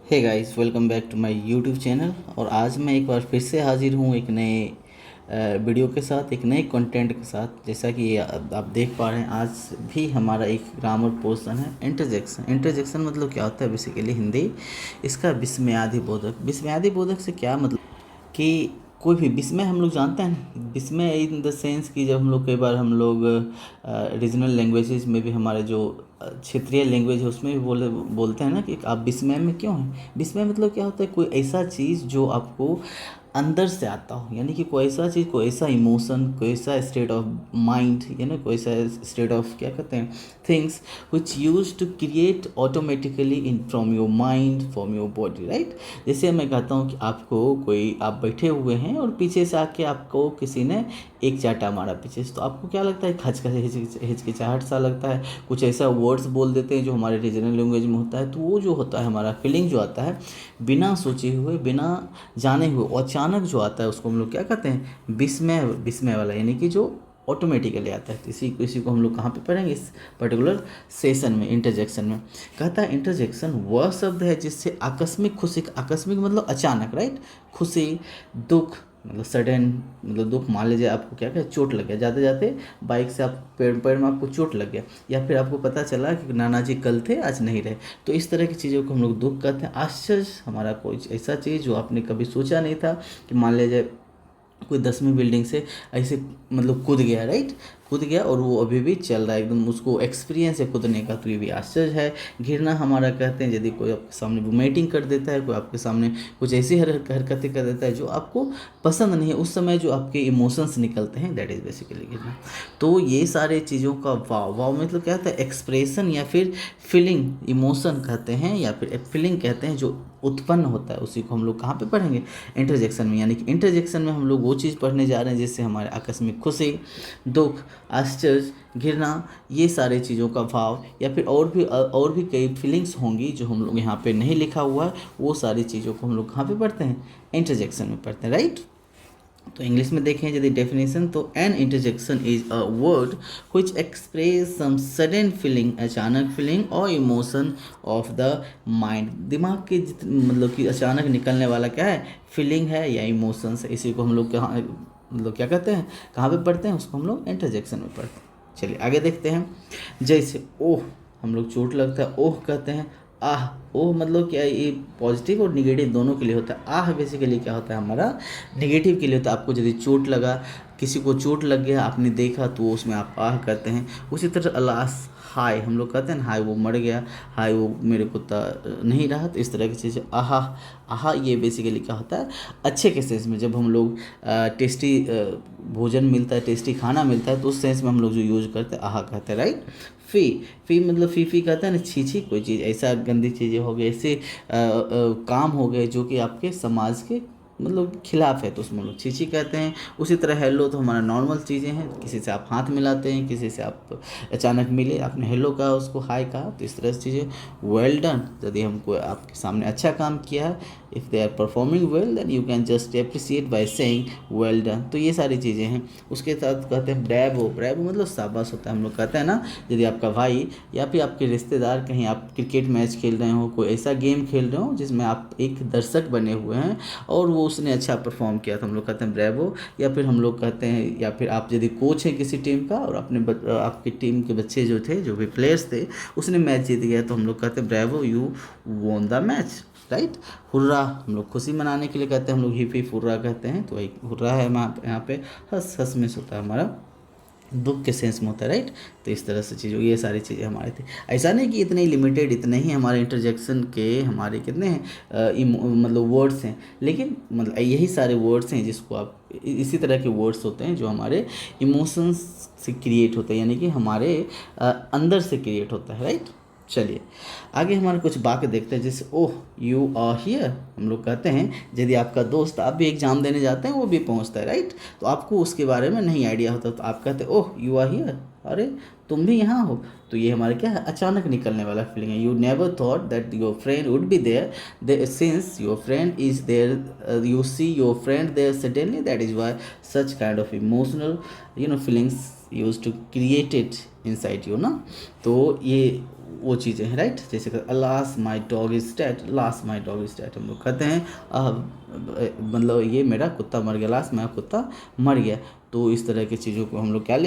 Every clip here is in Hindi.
Hey guys, welcome back to my YouTube channel. और आज मैं एक बार फिर से हाजिर हूँ एक नए वीडियो के साथ, एक नए कंटेंट के साथ। जैसा कि आप देख पा रहे हैं, आज भी हमारा एक ग्रामर पोर्शन है इंटरजेक्शन। इंटरजेक्शन मतलब क्या होता है बेसिकली हिंदी इसका विस्मयादि बोधक। विस्मयादि बोधक से क्या मतलब कि कोई भी विस्मय हम लोग जानते हैं। विस्मय इन द सेंस कि जब हम लोग कई बार हम लोग रीजनल लैंग्वेजेस में भी हमारे जो क्षेत्रीय लैंग्वेज है उसमें भी बोलते हैं ना कि आप विस्मय में क्यों हैं। विस्मय मतलब क्या होता है, कोई ऐसा चीज़ जो आपको अंदर से आता हो, यानी कि कोई ऐसा चीज़, कोई ऐसा इमोशन, कोई ऐसा स्टेट ऑफ माइंड, यानी कोई ऐसा स्टेट ऑफ क्या कहते हैं things which use to create automatically in from your mind, from your body, right. जैसे मैं कहता हूँ कि आपको कोई, आप बैठे हुए हैं और पीछे से आके आपको किसी ने एक चाटा मारा पीछे से, तो आपको क्या लगता है, हिचकिचाहट सा लगता है। कुछ ऐसा वर्ड्स बोल देते हैं जो हमारे रीजनल लैंग्वेज में होता है, तो वो जो होता है हमारा फीलिंग जो आता है बिना सोचे हुए, बिना जाने हुए, अचानक जो आता है उसको हम लोग क्या कहते हैं, विस्मय। विस्मय वाला यानी कि जो ऑटोमेटिकली आता है। तो इसी को हम लोग कहाँ पे पढ़ेंगे, इस पर्टिकुलर सेशन में, इंटरजेक्शन में। कहता है इंटरजेक्शन वह शब्द है जिससे आकस्मिक खुशी, आकस्मिक मतलब अचानक, राइट, खुशी, दुख मतलब सडन, मतलब दुख। मान लीजिए आपको क्या क्या चोट लग गया, जाते जाते बाइक से आप पैर में आपको चोट लग गया, या फिर आपको पता चला कि नाना जी कल थे आज नहीं रहे, तो इस तरह की चीज़ों को हम लोग दुख कहते हैं। आश्चर्य हमारा कोई ऐसा चीज़ जो आपने कभी सोचा नहीं था, कि मान लीजिए कोई 10वीं बिल्डिंग से ऐसे मतलब कूद गया, राइट, कूद गया और वो अभी भी चल रहा है एकदम, उसको एक्सपीरियंस है कूदने का, तो ये भी आश्चर्य है। घिरना हमारा कहते हैं यदि कोई आपके सामने वोमिटिंग कर देता है, कोई आपके सामने कुछ ऐसी हरकतें कर देता है जो आपको पसंद नहीं है, उस समय जो आपके इमोशंस निकलते हैं, दैट इज़ बेसिकली घिरना। तो ये सारे चीज़ों का वाव, वाव मतलब क्या होता है, एक्सप्रेशन या फिर फीलिंग, इमोशन कहते हैं या फिर फीलिंग कहते हैं जो उत्पन्न होता है, उसी को हम लोग कहाँ पे पढ़ेंगे, इंटरजेक्शन में। यानी कि इंटरजेक्शन में हम लोग वो चीज़ पढ़ने जा रहे हैं जिससे हमारे आकस्मिक खुशी, दुख, आश्चर्य, घृणा, ये सारे चीज़ों का भाव, या फिर और भी कई फीलिंग्स होंगी जो हम लोग यहाँ पे नहीं लिखा हुआ है, वो सारी चीज़ों को हम लोग कहाँ पे पढ़ते हैं, इंटरजेक्शन में पढ़ते हैं, राइट। तो इंग्लिश में देखें यदि डेफिनेशन, तो an interjection is a word which express some sudden feeling, अचानक फीलिंग और इमोशन ऑफ द माइंड। दिमाग के मतलब कि अचानक निकलने वाला क्या है, फीलिंग है या इमोशंस है। इसी को हम लोग कहाँ मतलब क्या कहते हैं, कहाँ पे पढ़ते हैं, उसको हम लोग इंटरजेक्शन में पढ़ते हैं। चलिए आगे देखते हैं। जैसे ओह, हम लोग चोट लगता है ओह कहते हैं। आह, ओह मतलब क्या, ये पॉजिटिव और निगेटिव दोनों के लिए होता है। आह बेसिकली क्या होता है, हमारा निगेटिव के लिए होता है। आपको यदि चोट लगा, किसी को चोट लग गया, आपने देखा, तो उसमें आप आह करते हैं। उसी तरह अलास, हाय हम लोग कहते हैं ना, हाय वो मर गया, हाय वो मेरे को नहीं रहा, तो इस तरह की चीज़ें आहा। आहा ये बेसिकली क्या होता है, अच्छे के सेंस में। जब हम लोग टेस्टी भोजन मिलता है, टेस्टी खाना मिलता है, तो उस सेंस में हम लोग जो यूज करते हैं आहा कहते हैं, राइट। फी, फी मतलब फी कहते हैं ना, छी छी, कोई चीज़ ऐसा गंदी चीज़ें हो गई, ऐसे काम हो गए जो कि आपके समाज के मतलब खिलाफ है, तो उसमें लोग छीछी कहते हैं। उसी तरह हेलो तो हमारा नॉर्मल चीज़ें हैं, किसी से आप हाथ मिलाते हैं, किसी से आप अचानक मिले, आपने हेलो कहा, उसको हाय कहा, तो इस तरह से चीज़ें। वेल डन, यदि हमको आपके सामने अच्छा काम किया है, if they are performing well then you can just appreciate by saying well done. तो ये सारी चीज़ें हैं। उसके साथ कहते हैं ब्रेवो, ब्रेवो मतलब शाबाश होता है। हम लोग कहते हैं ना, यदि आपका भाई या फिर आपके रिश्तेदार कहीं आप क्रिकेट मैच खेल रहे हो, कोई ऐसा गेम खेल रहे हो जिसमें आप एक दर्शक बने हुए हैं और वो उसने अच्छा परफॉर्म किया, तो हम लोग कहते हैं ब्रेवो। या फिर हम लोग कहते हैं, या फिर आप यदि कोच हैं किसी टीम का और आपकी टीम के बच्चे जो थे, जो भी प्लेयर्स थे, उसने मैच जीत गया, तो हम लोग कहते हैं bravo, you won the match, right. Hurrah हम लोग खुशी मनाने के लिए कहते हैं, हम लोग हिप हिप हुर्रा कहते हैं, तो एक हुर्रा है यहाँ पे हंस हंस में होता है, हमारा दुख के सेंस में होता है, राइट। तो इस तरह से चीज़ों, ये सारी चीज़ें हमारे थे। ऐसा नहीं कि इतने ही लिमिटेड, इतने ही हमारे इंटरजेक्शन के हमारे कितने हैं मतलब वर्ड्स हैं, लेकिन मतलब यही सारे वर्ड्स हैं जिसको आप, इसी तरह के वर्ड्स होते हैं जो हमारे इमोशंस से क्रिएट होते हैं, यानी कि हमारे अंदर से क्रिएट होता है, राइट। चलिए आगे हमारे कुछ वाक्य देखते हैं। जैसे ओह यू आर हियर, हम लोग कहते हैं यदि आपका दोस्त, आप भी एग्जाम देने जाते हैं, वो भी पहुंचता है, राइट, तो आपको उसके बारे में नहीं आइडिया होता, तो आप कहते हैं ओह यू आर हियर, अरे तुम भी यहाँ हो। तो ये हमारे क्या है, अचानक निकलने वाला फीलिंग है। You never thought that your friend would be there, since your friend is there, you see your friend there suddenly, that is why such kind of emotional feelings use to created inside you ना, तो ये वो चीज़ें हैं, राइट। जैसे last my dog is dead, last my dog is dead हम लोग कहते हैं मतलब ये मेरा कुत्ता मर गया, लास्ट मेरा कुत्ता मर गया। तो इस तरह की चीज़ों को हम लोग क्या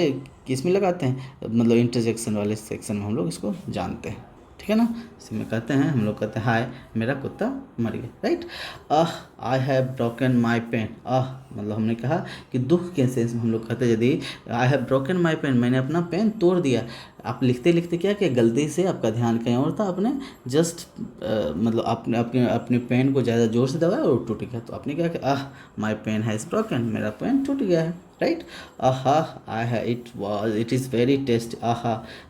किस में लगाते हैं, मतलब इंटरजेक्शन वाले सेक्शन में हम लोग इसको जानते हैं, ठीक है ना। इसमें कहते हैं हम लोग कहते हैं हाय मेरा कुत्ता मर गया, right. I have broken my pen, मतलब हमने कहा कि दुख के सेंस में हम लोग कहते हैं यदि I have broken my pen, मैंने अपना पेन तोड़ दिया। आप लिखते लिखते क्या कि गलती से आपका ध्यान कहीं और था, आपने जस्ट मतलब आपने अपने अपने पेन को ज़्यादा ज़ोर से दबाया और टूट गया। तो आपने क्या कि माई पेन हैज़ ब्रोकन, मेरा पेन टूट गया है, राइट। आई है इट इज़ वेरी टेस्ट।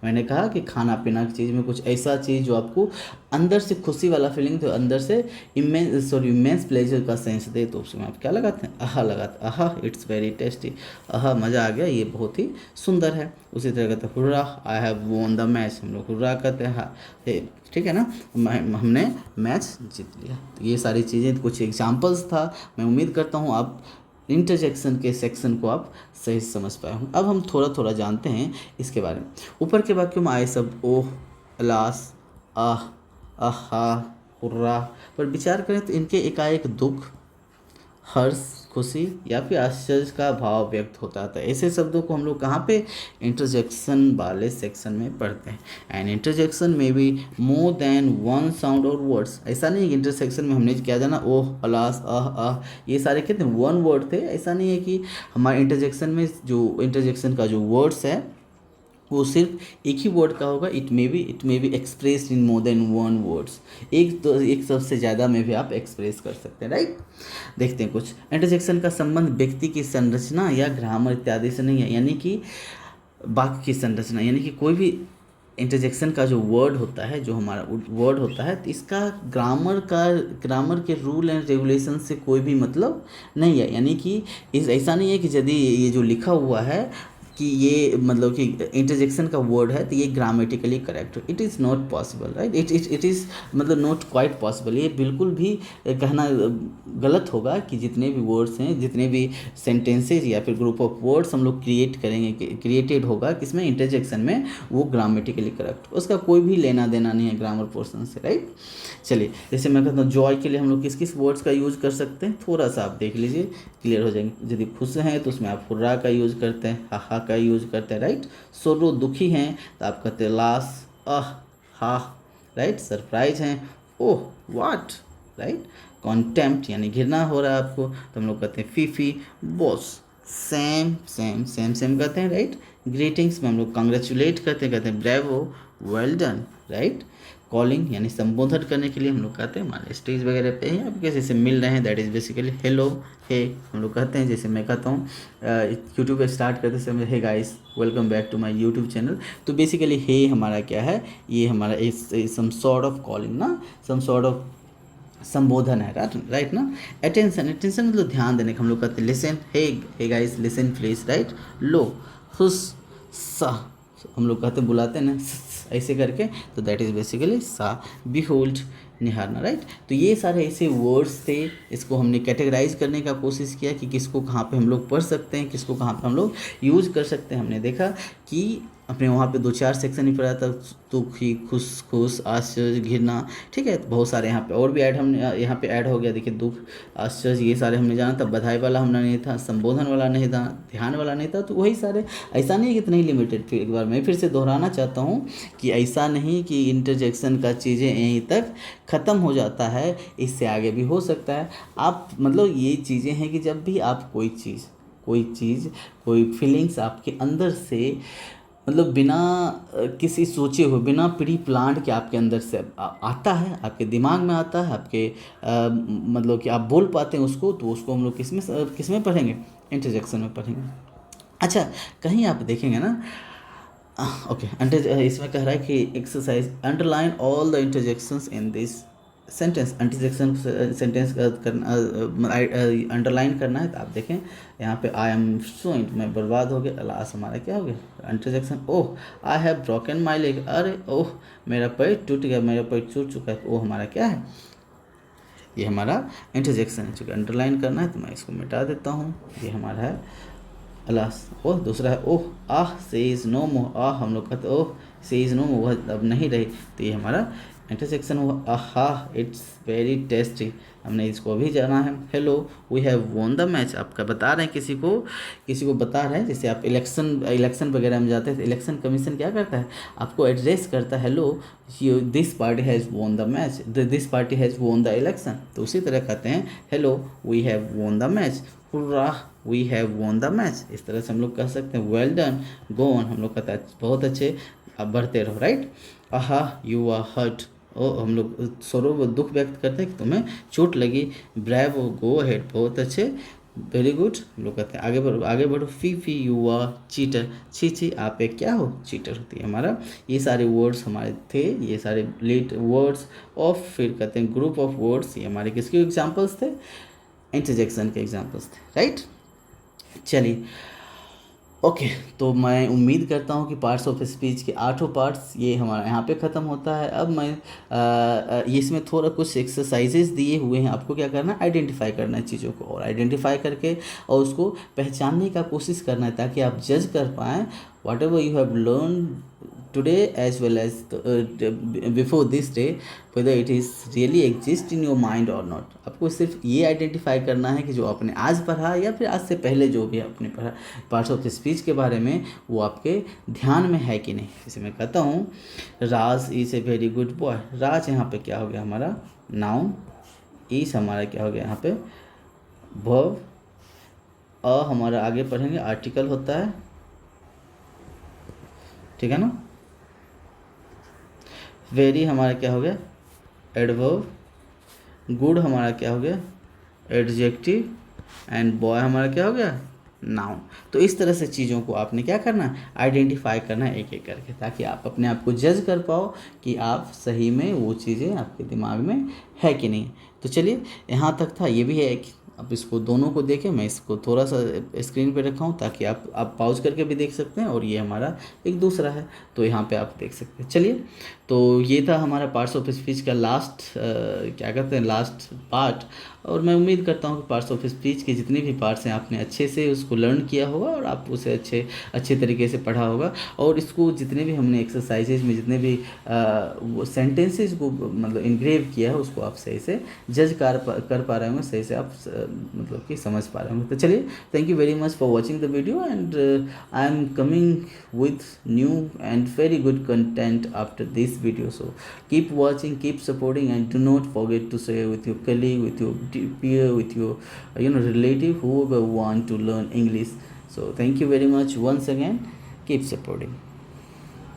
मैंने कहा कि खाना पीना की चीज़ में कुछ ऐसा चीज़ जो आपको अंदर से खुशी वाला फीलिंग, तो अंदर से इमेंस प्लेजर का सेंस दे, तो उसमें आप क्या लगाते हैं, लगाते, इट्स वेरी टेस्टी, मज़ा आ गया, ये बहुत ही सुंदर है। उसी तरह कहते हैं hurrah, I have won the match, हम लोग हुर्रा कहते हैं, ठीक है ना, हमने मैच जीत लिया। तो ये सारी चीज़ें कुछ एग्जाम्पल्स था। मैं उम्मीद करता हूँ आप इंटरजेक्शन के सेक्शन को आप सही समझ पाए हों। अब हम थोड़ा थोड़ा जानते हैं इसके बारे में। ऊपर के वाक्यों में आए सब ओह, अलास, आह, आहा, हुर्रा पर विचार करें तो इनके एकाएक दुख, हर्ष, खुशी या फिर आश्चर्य का भाव व्यक्त होता था। ऐसे शब्दों को हम लोग कहाँ पे, इंटरजेक्शन वाले सेक्शन में पढ़ते हैं। एंड इंटरजेक्शन में भी मोर देन वन साउंड और वर्ड्स, ऐसा नहीं है कि इंटरसेक्शन में हमने क्या जाना ओह, अलास, आह ये सारे कितने वन वर्ड थे। ऐसा नहीं है कि हमारे इंटरजेक्शन में जो इंटरजेक्शन का जो वर्ड्स है वो सिर्फ एक ही वर्ड का होगा। It may be expressed in more than one words, एक शब्द से ज़्यादा में भी आप एक्सप्रेस कर सकते हैं, राइट। देखते हैं कुछ। इंटरजेक्शन का संबंध व्यक्ति की संरचना या ग्रामर इत्यादि से नहीं है, यानी कि वाक्य की संरचना, यानी कि कोई भी इंटरजेक्शन का जो वर्ड होता है, जो हमारा वर्ड होता है, तो इसका ग्रामर के रूल एंड रेगुलेशन से कोई भी मतलब नहीं है। यानी कि ऐसा नहीं है कि यदि ये जो लिखा हुआ है कि ये मतलब कि इंटरजेक्शन का वर्ड है तो ये grammatically correct, it is not possible, right. It is मतलब नॉट क्वाइट पॉसिबल। ये बिल्कुल भी कहना गलत होगा कि जितने भी वर्ड्स हैं, जितने भी सेंटेंसेज या फिर ग्रुप ऑफ वर्ड्स हम लोग क्रिएट करेंगे, क्रिएटेड होगा किसमें, इंटरजेक्शन में, वो ग्रामेटिकली करेक्ट, उसका कोई भी लेना देना नहीं है ग्रामर पोर्शन से, राइट। चलिए, जैसे मैं कहता हूँ जॉय के लिए हम लोग किस किस वर्ड्स का यूज़ कर सकते हैं, थोड़ा सा आप देख लीजिए, क्लियर हो जाएंगे। यदि खुश हैं तो उसमें आप हुर्रा का यूज़ करते हैं, हा का यूज़ करते हैं, राइट। सोरो, दुखी हैं तो आप कहते हैं लास, हा, राइट। सरप्राइज हैं, ओह, व्हाट, राइट। कॉन्टेम्प्ट यानी घृणा हो रहा है आपको, तो हम लोग कहते हैं फीफी, बॉस। सेम कहते हैं, राइट। ग्रीटिंग्स में हम लोग कंग्रेचुलेट कहते हैं bravo, well done, right. Calling यानी संबोधन करने के लिए हम लोग कहते हैं, मान स्टेज वगैरह पे हैं आप किसी से मिल रहे हैं, दैट इज़ बेसिकली हेलो, हे हम लोग कहते हैं। जैसे मैं कहता हूँ यूट्यूब पे स्टार्ट करते समय hey guys welcome back to my YouTube channel, तो बेसिकली हे हमारा क्या है, ये हमारा सम सॉर्ट ऑफ कॉलिंग ना, सम सॉर्ट ऑफ संबोधन है, राइट ना। अटेंशन मतलब ध्यान देने का, हम लोग कहते हैं listen, hey guys listen please, right. लो, हुस, सा हम लोग कहते हैं, बुलाते हैं ना ऐसे करके, तो दैट इज़ बेसिकली सा। बिहोल्ड, निहारना, राइट। तो ये सारे ऐसे वर्ड्स थे, इसको हमने कैटेगराइज करने का कोशिश किया कि किसको कहाँ पे हम लोग पढ़ सकते हैं, किसको कहाँ पे हम लोग यूज़ कर सकते हैं। हमने देखा कि अपने वहाँ पे 2-4 सेक्शन ही पढ़ा था, दुखी, खुश, आश्चर्य, घृणा, ठीक है। तो बहुत सारे यहाँ पे और भी ऐड हमने यहाँ पे ऐड हो गया, देखिए दुख, आश्चर्य, ये सारे हमने जाना था। बधाई वाला हमने नहीं था, संबोधन वाला नहीं था, ध्यान वाला नहीं था, तो वही सारे। ऐसा नहीं है कि इतना ही लिमिटेड। फिर एक बार मैं फिर से दोहराना चाहता हूँ कि ऐसा नहीं कि इंटरजेक्शन का चीज़ें यहीं तक ख़त्म हो जाता है, इससे आगे भी हो सकता है। आप मतलब ये चीज़ें हैं कि जब भी आप कोई चीज़ कोई फीलिंग्स आपके अंदर से मतलब बिना किसी सोचे हुए, बिना प्री प्लान्ड के आपके अंदर से आता है, आपके दिमाग में आता है, आपके मतलब कि आप बोल पाते हैं उसको, तो उसको हम लोग किस में पढ़ेंगे, इंटरजेक्शन में पढ़ेंगे। अच्छा, कहीं आप देखेंगे ना, ओके, इसमें कह रहा है कि exercise underline all the interjections in this sentence. Interjection sentence करना, अंडरलाइन करना है, तो आप देखें यहाँ पे आई एम सोइंग, मैं बर्बाद हो गया, लास्ट हमारा क्या हो गया, interjection. Oh, I have broken my leg, अरे ओह मेरा पैर टूट गया, मेरा पैर छूट चुका है, तो वो हमारा क्या है, ये हमारा इंटरजेक्शन है। चूँकि अंडरलाइन करना है तो मैं इसको मिटा देता हूँ, ये हमारा है अलास, ओह दूसरा है ओह, आह से इज़ नो मोर, आह हम लोग कहते ओह से इज़ नो मोर, वह अब नहीं रही, तो ये हमारा इंटरसेक्शन हुआ। आहा इट्स वेरी टेस्टी, हमने इसको अभी जाना है। Hello we have won the match, आपका बता रहे हैं किसी को बता रहे हैं, जैसे आप इलेक्शन वगैरह में जाते हैं तो इलेक्शन कमीशन क्या करता है, आपको एड्रेस करता है, hello this party has won the match, this party has won the election, तो उसी तरह कहते हैं hello we have won the match, hurrah we have won the match, इस तरह से हम लोग कह सकते हैं। वेल डन, गो ऑन, हम लोग कहते हैं बहुत अच्छे, अब बढ़ते रहो, राइट। आहा यू आर हर्ट, ओ हम लोग सरो दुख व्यक्त करते हैं कि तुम्हें चोट लगी। ब्रेव, गो अहेड, बहुत अच्छे, वेरी गुड, हम लोग कहते हैं आगे बढ़ो। फी यू आर चीटर, छी आप एक क्या हो, चीटर होती है हमारा। ये सारे वर्ड्स हमारे थे, ये सारे लेट वर्ड्स ऑफ, फिर कहते हैं ग्रुप ऑफ वर्ड्स, ये हमारे किसके एग्जाम्पल्स थे, इंटरजेक्शन के एग्जाम्पल्स थे, राइट। चलिए ओके, तो मैं उम्मीद करता हूँ कि पार्ट्स ऑफ स्पीच के 8 पार्ट्स ये हमारा यहाँ पे ख़त्म होता है। अब मैं ये इसमें थोड़ा कुछ एक्सरसाइजेज दिए हुए हैं, आपको क्या करना है, आइडेंटिफाई करना है चीज़ों को, और आइडेंटिफाई करके और उसको पहचानने का कोशिश करना है, ताकि आप जज कर पाएँ whatever you have learn today as well as before this day, whether it is really exist in your mind or not। आपको सिर्फ ये आइडेंटिफाई करना है कि जो आपने आज पढ़ा या फिर आज से पहले जो भी आपने पढ़ा पार्ट्स ऑफ स्पीच के बारे में, वो आपके ध्यान में है कि नहीं। जैसे मैं कहता हूँ Raj is a very good boy, Raj यहाँ पे क्या हो गया हमारा नाउन, इस हमारा क्या हो गया यहाँ पे वर्ब, हमारा आगे पढ़ेंगे आर्टिकल होता है, ठीक है ना। वेरी हमारा क्या हो गया एडवर्ब, गुड हमारा क्या हो गया एडजेक्टिव, एंड बॉय हमारा क्या हो गया नाउन। तो इस तरह से चीज़ों को आपने क्या करना है, आइडेंटिफाई करना है एक एक करके, ताकि आप अपने आप को जज कर पाओ कि आप सही में वो चीज़ें आपके दिमाग में है कि नहीं। तो चलिए यहाँ तक था, ये भी है कि अब इसको दोनों को देखें, मैं इसको थोड़ा सा स्क्रीन पे रखा हूँ ताकि आप पॉज करके भी देख सकते हैं, और ये हमारा एक दूसरा है तो यहाँ पे आप देख सकते हैं। चलिए, तो ये था हमारा पार्ट्स ऑफ स्पीच का लास्ट क्या कहते हैं लास्ट पार्ट, और मैं उम्मीद करता हूँ कि पार्ट्स ऑफ स्पीच के जितने भी पार्ट्स हैं आपने अच्छे से उसको लर्न किया होगा, और आप उसे अच्छे तरीके से पढ़ा होगा, और इसको जितने भी हमने एक्सरसाइजेज में जितने भी वो सेंटेंसेस को मतलब इनग्रेव किया है उसको आप सही से जज कर पा रहे होंगे, सही से आप मतलब कि समझ पा रहे होंगे। तो चलिए, thank you very much for watching the video, and I am coming with new and very good content after this video, so keep watching, keep supporting, and do not forget to share with your colleague, with your peer, with your relative, whoever want to learn English. So thank you very much once again, keep supporting.